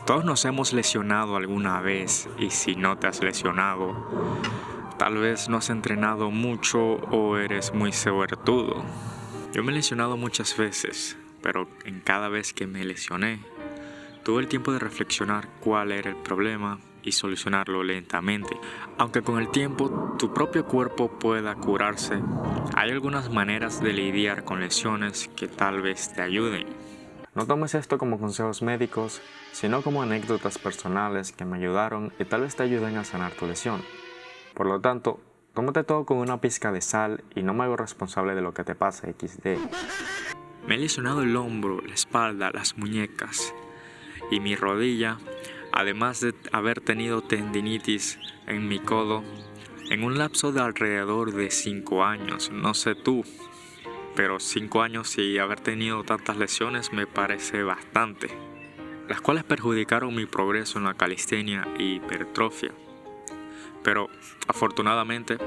Todos nos hemos lesionado alguna vez y si no te has lesionado, tal vez no has entrenado mucho o eres muy suertudo. Yo me he lesionado muchas veces, pero en cada vez que me lesioné, tuve el tiempo de reflexionar cuál era el problema y solucionarlo lentamente. Aunque con el tiempo tu propio cuerpo pueda curarse, hay algunas maneras de lidiar con lesiones que tal vez te ayuden. No tomes esto como consejos médicos, sino como anécdotas personales que me ayudaron y tal vez te ayuden a sanar tu lesión. Por lo tanto, tómate todo con una pizca de sal y no me hago responsable de lo que te pasa XD. Me he lesionado el hombro, la espalda, las muñecas y mi rodilla, además de haber tenido tendinitis en mi codo en un lapso de alrededor de 5 años. No sé tú, pero 5 años y haber tenido tantas lesiones me parece bastante, las cuales perjudicaron mi progreso en la calistenia y hipertrofia. Pero afortunadamente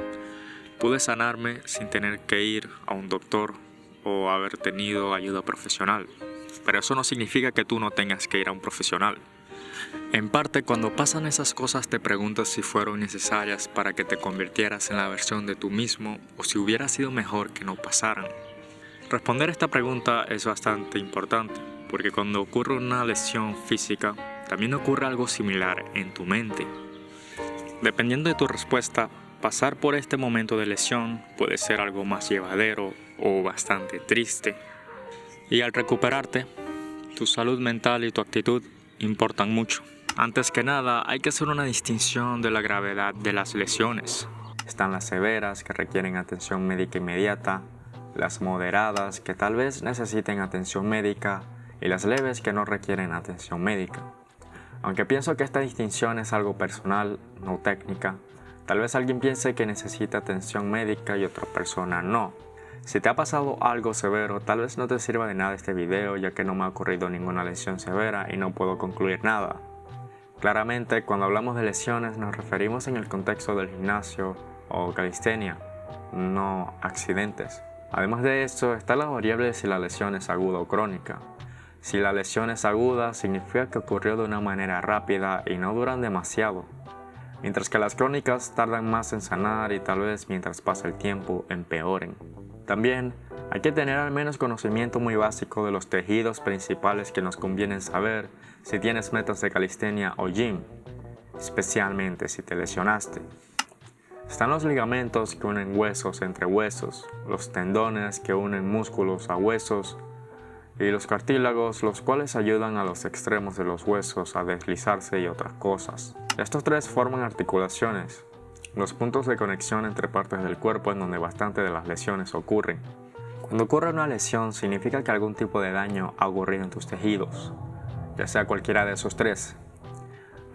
pude sanarme sin tener que ir a un doctor o haber tenido ayuda profesional. Pero eso no significa que tú no tengas que ir a un profesional. En parte, cuando pasan esas cosas te preguntas si fueron necesarias para que te convirtieras en la versión de tú mismo o si hubiera sido mejor que no pasaran. Responder esta pregunta es bastante importante, porque cuando ocurre una lesión física, también ocurre algo similar en tu mente. Dependiendo de tu respuesta, pasar por este momento de lesión puede ser algo más llevadero o bastante triste. Y al recuperarte, tu salud mental y tu actitud importan mucho. Antes que nada, hay que hacer una distinción de la gravedad de las lesiones. Están las severas que requieren atención médica inmediata, las moderadas que tal vez necesiten atención médica y las leves que no requieren atención médica. Aunque pienso que esta distinción es algo personal, no técnica, tal vez alguien piense que necesita atención médica y otra persona no. Si te ha pasado algo severo, tal vez no te sirva de nada este video ya que no me ha ocurrido ninguna lesión severa y no puedo concluir nada. Claramente, cuando hablamos de lesiones nos referimos en el contexto del gimnasio o calistenia, no accidentes. Además de esto, está la variable de si la lesión es aguda o crónica. Si la lesión es aguda, significa que ocurrió de una manera rápida y no duran demasiado, mientras que las crónicas tardan más en sanar y tal vez mientras pasa el tiempo empeoren. También hay que tener al menos conocimiento muy básico de los tejidos principales que nos conviene saber si tienes metas de calistenia o gym, especialmente si te lesionaste. Están los ligamentos que unen huesos entre huesos, los tendones que unen músculos a huesos y los cartílagos, los cuales ayudan a los extremos de los huesos a deslizarse y otras cosas. Estos tres forman articulaciones, los puntos de conexión entre partes del cuerpo en donde bastante de las lesiones ocurren. Cuando ocurre una lesión significa que algún tipo de daño ha ocurrido en tus tejidos, ya sea cualquiera de esos tres.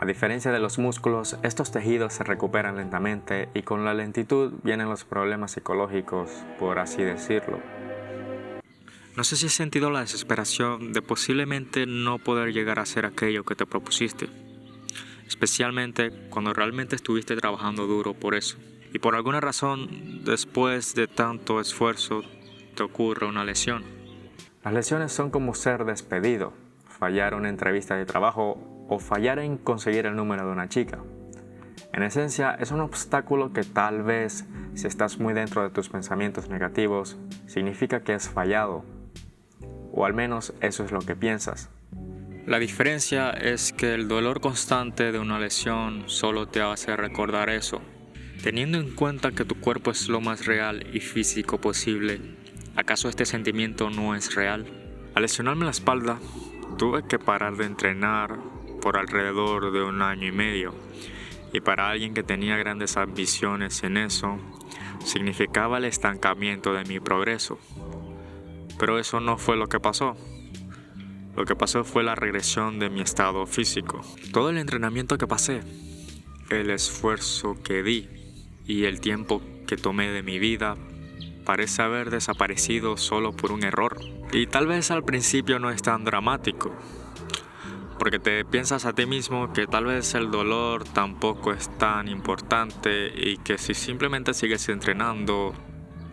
A diferencia de los músculos, estos tejidos se recuperan lentamente y con la lentitud vienen los problemas psicológicos, por así decirlo. No sé si has sentido la desesperación de posiblemente no poder llegar a hacer aquello que te propusiste, especialmente cuando realmente estuviste trabajando duro por eso. Y por alguna razón, después de tanto esfuerzo, te ocurre una lesión. Las lesiones son como ser despedido, fallar una entrevista de trabajo o fallar en conseguir el número de una chica. En esencia, es un obstáculo que tal vez, si estás muy dentro de tus pensamientos negativos, significa que has fallado. O al menos eso es lo que piensas. La diferencia es que el dolor constante de una lesión solo te hace recordar eso. Teniendo en cuenta que tu cuerpo es lo más real y físico posible, ¿acaso este sentimiento no es real? Al lesionarme la espalda, tuve que parar de entrenar por alrededor de 1 año y medio. Y para alguien que tenía grandes ambiciones en eso, significaba el estancamiento de mi progreso. Pero eso no fue lo que pasó. Lo que pasó fue la regresión de mi estado físico. Todo el entrenamiento que pasé, el esfuerzo que di y el tiempo que tomé de mi vida parece haber desaparecido solo por un error. Y tal vez al principio no es tan dramático, porque te piensas a ti mismo que tal vez el dolor tampoco es tan importante y que si simplemente sigues entrenando,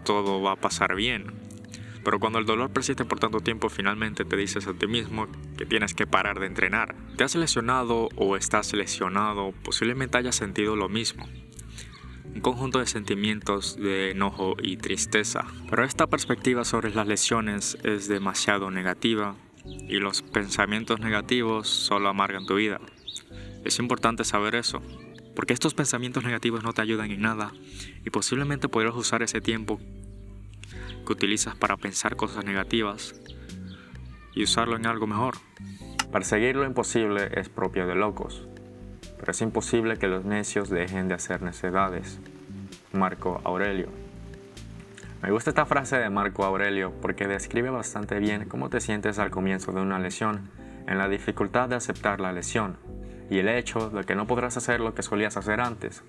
todo va a pasar bien. Pero cuando el dolor persiste por tanto tiempo, finalmente te dices a ti mismo que tienes que parar de entrenar. ¿Te has lesionado o estás lesionado? Posiblemente hayas sentido lo mismo. Un conjunto de sentimientos de enojo y tristeza. Pero esta perspectiva sobre las lesiones es demasiado negativa y los pensamientos negativos solo amargan tu vida. Es importante saber eso, porque estos pensamientos negativos no te ayudan en nada y posiblemente podrás usar ese tiempo que utilizas para pensar cosas negativas y usarlo en algo mejor. Perseguir lo imposible es propio de locos, pero es imposible que los necios dejen de hacer necedades. Marco Aurelio. Me gusta esta frase de Marco Aurelio porque describe bastante bien cómo te sientes al comienzo de una lesión, en la dificultad de aceptar la lesión y el hecho de que no podrás hacer lo que solías hacer antes.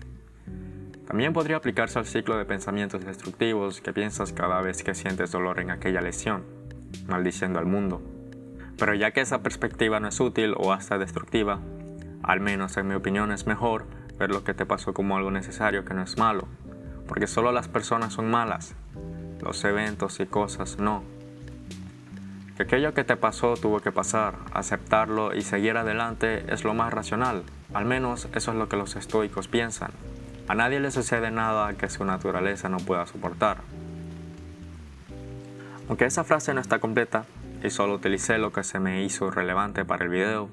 También podría aplicarse al ciclo de pensamientos destructivos que piensas cada vez que sientes dolor en aquella lesión, maldiciendo al mundo. Pero ya que esa perspectiva no es útil o hasta destructiva, al menos en mi opinión es mejor ver lo que te pasó como algo necesario que no es malo, porque solo las personas son malas, los eventos y cosas no. Que aquello que te pasó tuvo que pasar, aceptarlo y seguir adelante es lo más racional, al menos eso es lo que los estoicos piensan. A nadie le sucede nada que su naturaleza no pueda soportar. Aunque esa frase no está completa y solo utilicé lo que se me hizo relevante para el video,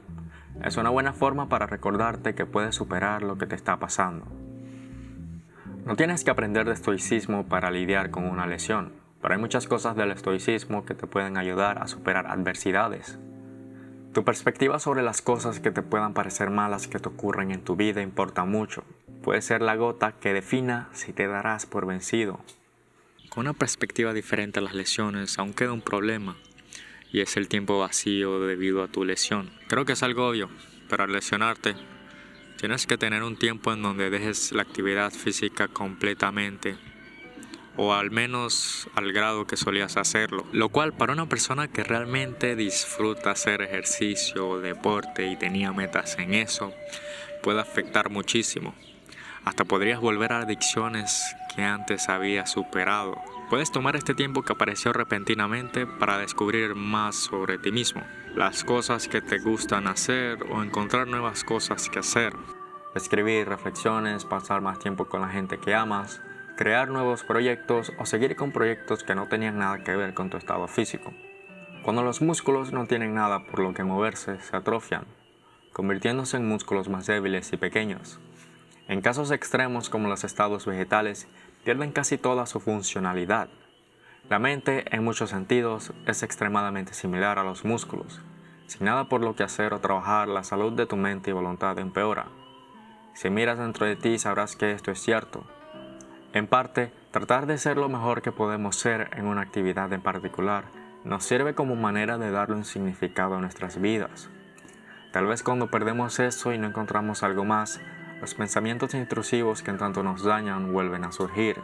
es una buena forma para recordarte que puedes superar lo que te está pasando. No tienes que aprender de estoicismo para lidiar con una lesión, pero hay muchas cosas del estoicismo que te pueden ayudar a superar adversidades. Tu perspectiva sobre las cosas que te puedan parecer malas que te ocurren en tu vida importa mucho. Puede ser la gota que defina si te darás por vencido. Con una perspectiva diferente a las lesiones, aún queda un problema, y es el tiempo vacío debido a tu lesión. Creo que es algo obvio, pero al lesionarte, tienes que tener un tiempo en donde dejes la actividad física completamente, o al menos al grado que solías hacerlo, lo cual para una persona que realmente disfruta hacer ejercicio o deporte y tenía metas en eso, puede afectar muchísimo. Hasta podrías volver a adicciones que antes habías superado. Puedes tomar este tiempo que apareció repentinamente para descubrir más sobre ti mismo, las cosas que te gustan hacer o encontrar nuevas cosas que hacer. Escribir reflexiones, pasar más tiempo con la gente que amas, crear nuevos proyectos o seguir con proyectos que no tenían nada que ver con tu estado físico. Cuando los músculos no tienen nada por lo que moverse, se atrofian, convirtiéndose en músculos más débiles y pequeños. En casos extremos como los estados vegetales, pierden casi toda su funcionalidad. La mente, en muchos sentidos, es extremadamente similar a los músculos. Sin nada por lo que hacer o trabajar, la salud de tu mente y voluntad empeora. Si miras dentro de ti, sabrás que esto es cierto. En parte, tratar de ser lo mejor que podemos ser en una actividad en particular nos sirve como manera de darle un significado a nuestras vidas. Tal vez cuando perdemos eso y no encontramos algo más, los pensamientos intrusivos que en tanto nos dañan vuelven a surgir.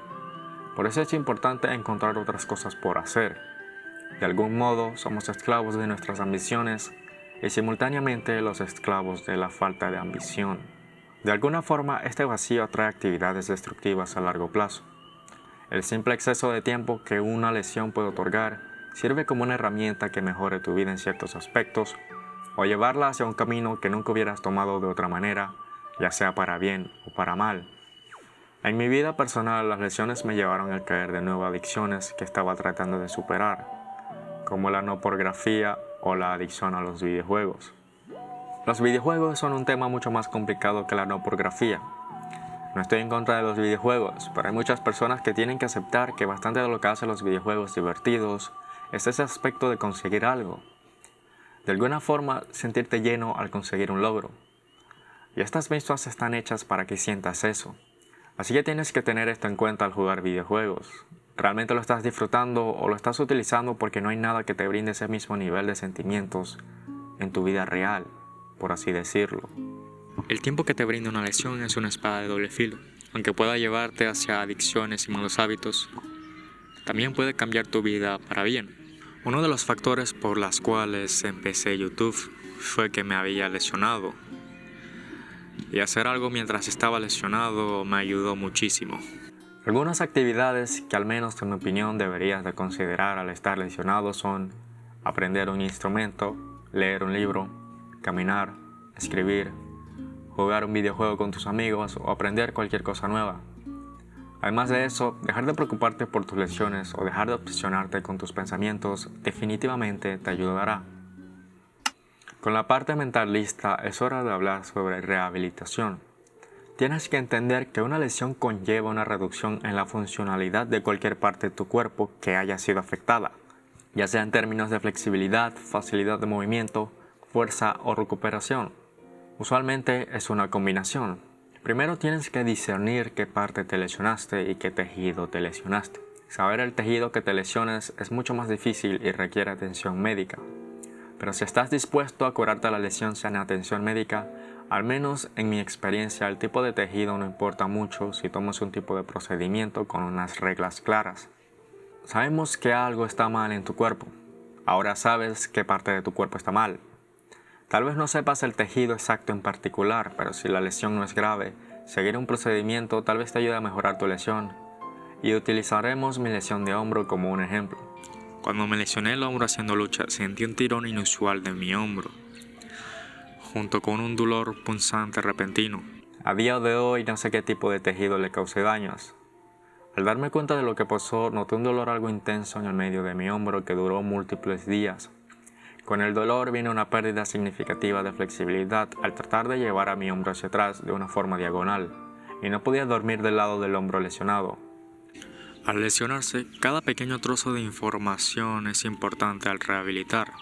Por eso es importante encontrar otras cosas por hacer. De algún modo somos esclavos de nuestras ambiciones y simultáneamente los esclavos de la falta de ambición. De alguna forma este vacío atrae actividades destructivas a largo plazo. El simple exceso de tiempo que una lesión puede otorgar sirve como una herramienta que mejore tu vida en ciertos aspectos o llevarla hacia un camino que nunca hubieras tomado de otra manera, ya sea para bien o para mal. En mi vida personal, las lesiones me llevaron a caer de nuevo a adicciones que estaba tratando de superar, como la no pornografía o la adicción a los videojuegos. Los videojuegos son un tema mucho más complicado que la no pornografía. No estoy en contra de los videojuegos, pero hay muchas personas que tienen que aceptar que bastante de lo que hacen los videojuegos divertidos es ese aspecto de conseguir algo. De alguna forma, sentirte lleno al conseguir un logro. Y estas mismas están hechas para que sientas eso. Así que tienes que tener esto en cuenta al jugar videojuegos. ¿Realmente lo estás disfrutando o lo estás utilizando porque no hay nada que te brinde ese mismo nivel de sentimientos en tu vida real, por así decirlo? El tiempo que te brinda una lesión es una espada de doble filo. Aunque pueda llevarte hacia adicciones y malos hábitos, también puede cambiar tu vida para bien. Uno de los factores por los cuales empecé YouTube fue que me había lesionado. Y hacer algo mientras estaba lesionado me ayudó muchísimo. Algunas actividades que al menos en mi opinión deberías de considerar al estar lesionado son aprender un instrumento, leer un libro, caminar, escribir, jugar un videojuego con tus amigos o aprender cualquier cosa nueva. Además de eso, dejar de preocuparte por tus lesiones o dejar de obsesionarte con tus pensamientos definitivamente te ayudará. Con la parte mental lista, es hora de hablar sobre rehabilitación. Tienes que entender que una lesión conlleva una reducción en la funcionalidad de cualquier parte de tu cuerpo que haya sido afectada, ya sea en términos de flexibilidad, facilidad de movimiento, fuerza o recuperación. Usualmente es una combinación. Primero tienes que discernir qué parte te lesionaste y qué tejido te lesionaste. Saber el tejido que te lesiones es mucho más difícil y requiere atención médica. Pero si estás dispuesto a curarte la lesión sin atención médica, al menos en mi experiencia el tipo de tejido no importa mucho si tomas un tipo de procedimiento con unas reglas claras. Sabemos que algo está mal en tu cuerpo. Ahora sabes qué parte de tu cuerpo está mal. Tal vez no sepas el tejido exacto en particular, pero si la lesión no es grave, seguir un procedimiento tal vez te ayude a mejorar tu lesión. Y utilizaremos mi lesión de hombro como un ejemplo. Cuando me lesioné el hombro haciendo lucha, sentí un tirón inusual de mi hombro, junto con un dolor punzante repentino. A día de hoy no sé qué tipo de tejido le causé daños. Al darme cuenta de lo que pasó, noté un dolor algo intenso en el medio de mi hombro que duró múltiples días. Con el dolor vino una pérdida significativa de flexibilidad al tratar de llevar a mi hombro hacia atrás de una forma diagonal, y no podía dormir del lado del hombro lesionado. Al lesionarse, cada pequeño trozo de información es importante al rehabilitar,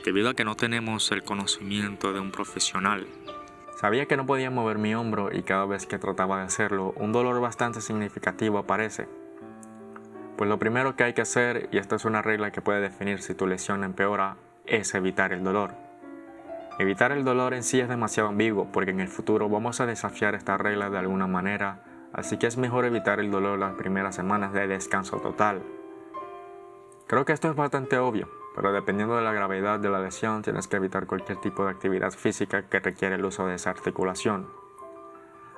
debido a que no tenemos el conocimiento de un profesional. Sabía que no podía mover mi hombro y cada vez que trataba de hacerlo, un dolor bastante significativo aparece. Pues lo primero que hay que hacer, y esta es una regla que puede definir si tu lesión empeora, es evitar el dolor. Evitar el dolor en sí es demasiado ambiguo porque en el futuro vamos a desafiar esta regla de alguna manera, así que es mejor evitar el dolor las primeras semanas de descanso total. Creo que esto es bastante obvio, pero dependiendo de la gravedad de la lesión tienes que evitar cualquier tipo de actividad física que requiere el uso de esa articulación.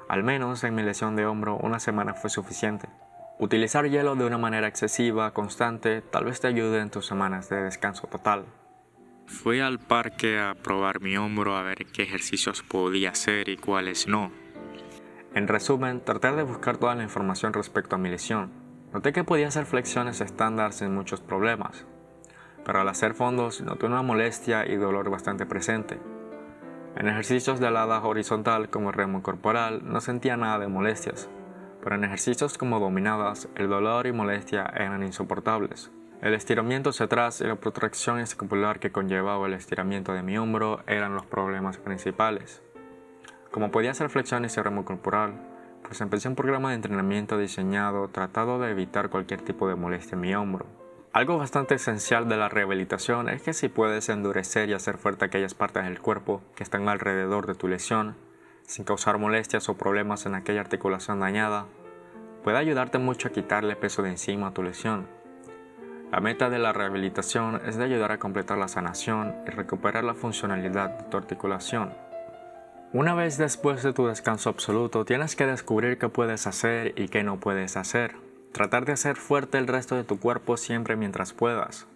Al menos en mi lesión de hombro una semana fue suficiente. Utilizar hielo de una manera excesiva, constante, tal vez te ayude en tus semanas de descanso total. Fui al parque a probar mi hombro a ver qué ejercicios podía hacer y cuáles no. En resumen, traté de buscar toda la información respecto a mi lesión. Noté que podía hacer flexiones estándar sin muchos problemas, pero al hacer fondos noté una molestia y dolor bastante presente. En ejercicios de alada horizontal como el remo corporal no sentía nada de molestias, pero en ejercicios como dominadas el dolor y molestia eran insoportables. El estiramiento hacia atrás y la protracción escapular que conllevaba el estiramiento de mi hombro eran los problemas principales. Como podía hacer flexiones y remo corporal, pues empecé un programa de entrenamiento diseñado tratado de evitar cualquier tipo de molestia en mi hombro. Algo bastante esencial de la rehabilitación es que si puedes endurecer y hacer fuerte aquellas partes del cuerpo que están alrededor de tu lesión, sin causar molestias o problemas en aquella articulación dañada, puede ayudarte mucho a quitarle peso de encima a tu lesión. La meta de la rehabilitación es de ayudar a completar la sanación y recuperar la funcionalidad de tu articulación. Una vez después de tu descanso absoluto, tienes que descubrir qué puedes hacer y qué no puedes hacer. Tratar de hacer fuerte el resto de tu cuerpo siempre mientras puedas.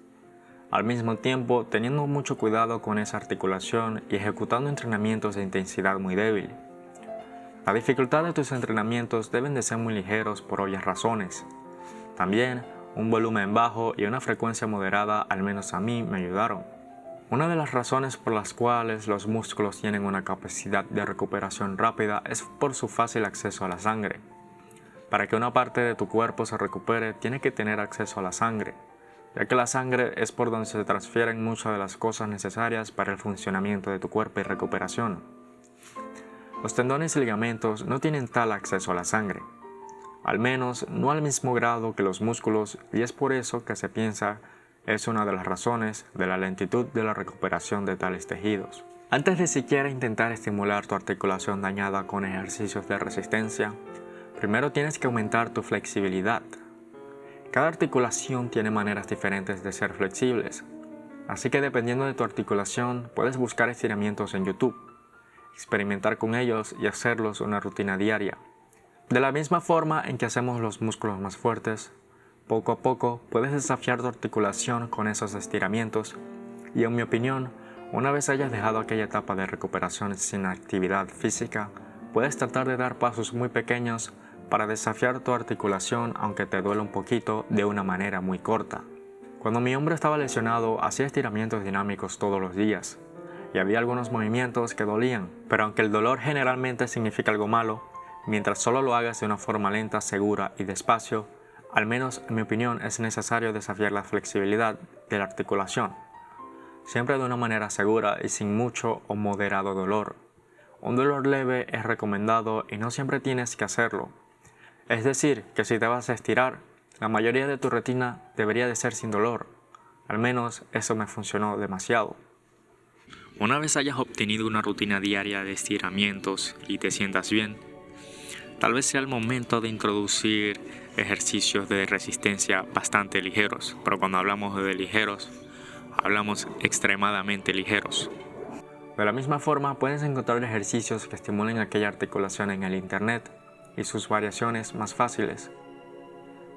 Al mismo tiempo, teniendo mucho cuidado con esa articulación y ejecutando entrenamientos de intensidad muy débil. La dificultad de tus entrenamientos deben de ser muy ligeros por obvias razones. También, un volumen bajo y una frecuencia moderada, al menos a mí, me ayudaron. Una de las razones por las cuales los músculos tienen una capacidad de recuperación rápida es por su fácil acceso a la sangre. Para que una parte de tu cuerpo se recupere, tiene que tener acceso a la sangre, ya que la sangre es por donde se transfieren muchas de las cosas necesarias para el funcionamiento de tu cuerpo y recuperación. Los tendones y ligamentos no tienen tal acceso a la sangre, al menos no al mismo grado que los músculos, y es por eso que se piensa es una de las razones de la lentitud de la recuperación de tales tejidos. Antes de siquiera intentar estimular tu articulación dañada con ejercicios de resistencia, primero tienes que aumentar tu flexibilidad. Cada articulación tiene maneras diferentes de ser flexibles, así que dependiendo de tu articulación puedes buscar estiramientos en YouTube, experimentar con ellos y hacerlos una rutina diaria. De la misma forma en que hacemos los músculos más fuertes, poco a poco puedes desafiar tu articulación con esos estiramientos y, en mi opinión, una vez hayas dejado aquella etapa de recuperación sin actividad física, puedes tratar de dar pasos muy pequeños para desafiar tu articulación aunque te duele un poquito de una manera muy corta. Cuando mi hombro estaba lesionado, hacía estiramientos dinámicos todos los días y había algunos movimientos que dolían, pero aunque el dolor generalmente significa algo malo, mientras solo lo hagas de una forma lenta, segura y despacio, al menos en mi opinión es necesario desafiar la flexibilidad de la articulación, siempre de una manera segura y sin mucho o moderado dolor. Un dolor leve es recomendado y no siempre tienes que hacerlo. Es decir, que si te vas a estirar, la mayoría de tu rutina debería de ser sin dolor. Al menos eso me funcionó demasiado. Una vez hayas obtenido una rutina diaria de estiramientos y te sientas bien, tal vez sea el momento de introducir ejercicios de resistencia bastante ligeros, pero cuando hablamos de ligeros, hablamos extremadamente ligeros. De la misma forma, puedes encontrar ejercicios que estimulen aquella articulación en el internet y sus variaciones más fáciles.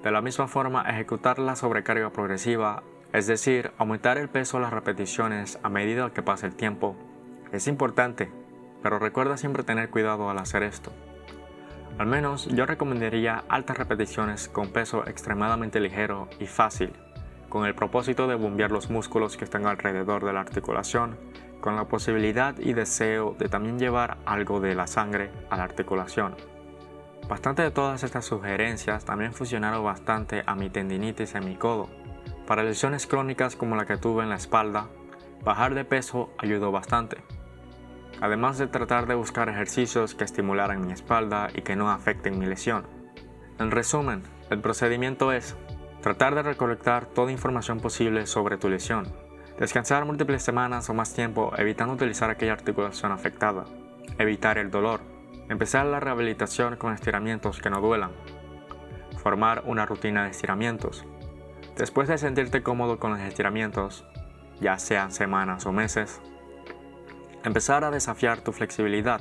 De la misma forma, ejecutar la sobrecarga progresiva, es decir, aumentar el peso a las repeticiones a medida que pasa el tiempo, es importante, pero recuerda siempre tener cuidado al hacer esto. Al menos yo recomendaría altas repeticiones con peso extremadamente ligero y fácil, con el propósito de bombear los músculos que están alrededor de la articulación, con la posibilidad y deseo de también llevar algo de la sangre a la articulación. Bastante de todas estas sugerencias también funcionaron bastante a mi tendinitis en mi codo. Para lesiones crónicas como la que tuve en la espalda, bajar de peso ayudó bastante. Además de tratar de buscar ejercicios que estimularan mi espalda y que no afecten mi lesión. En resumen, el procedimiento es tratar de recolectar toda información posible sobre tu lesión, descansar múltiples semanas o más tiempo evitando utilizar aquella articulación afectada, evitar el dolor, empezar la rehabilitación con estiramientos que no duelan, formar una rutina de estiramientos. Después de sentirte cómodo con los estiramientos, ya sean semanas o meses, empezar a desafiar tu flexibilidad.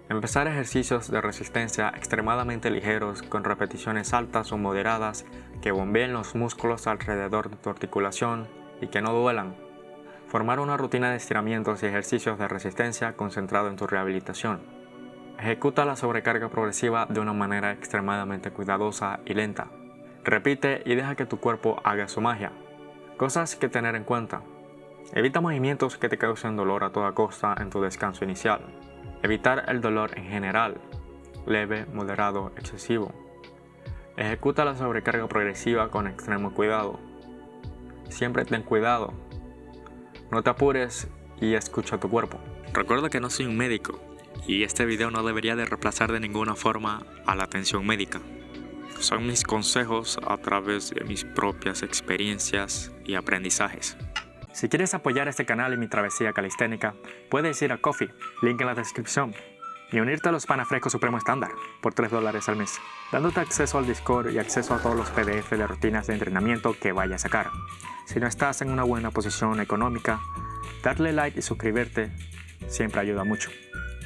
Empezar ejercicios de resistencia extremadamente ligeros con repeticiones altas o moderadas que bombeen los músculos alrededor de tu articulación y que no duelan. Formar una rutina de estiramientos y ejercicios de resistencia concentrado en tu rehabilitación. Ejecuta la sobrecarga progresiva de una manera extremadamente cuidadosa y lenta. Repite y deja que tu cuerpo haga su magia. Cosas que tener en cuenta. Evita movimientos que te causen dolor a toda costa en tu descanso inicial. Evitar el dolor en general, leve, moderado, excesivo. Ejecuta la sobrecarga progresiva con extremo cuidado. Siempre ten cuidado. No te apures y escucha tu cuerpo. Recuerda que no soy un médico y este video no debería de reemplazar de ninguna forma a la atención médica. Son mis consejos a través de mis propias experiencias y aprendizajes. Si quieres apoyar este canal y mi travesía calisténica, puedes ir a Ko-fi, link en la descripción, y unirte a los Pana Fresco Supremo Estándar por $3 al mes, dándote acceso al Discord y acceso a todos los PDF de rutinas de entrenamiento que vaya a sacar. Si no estás en una buena posición económica, darle like y suscribirte siempre ayuda mucho.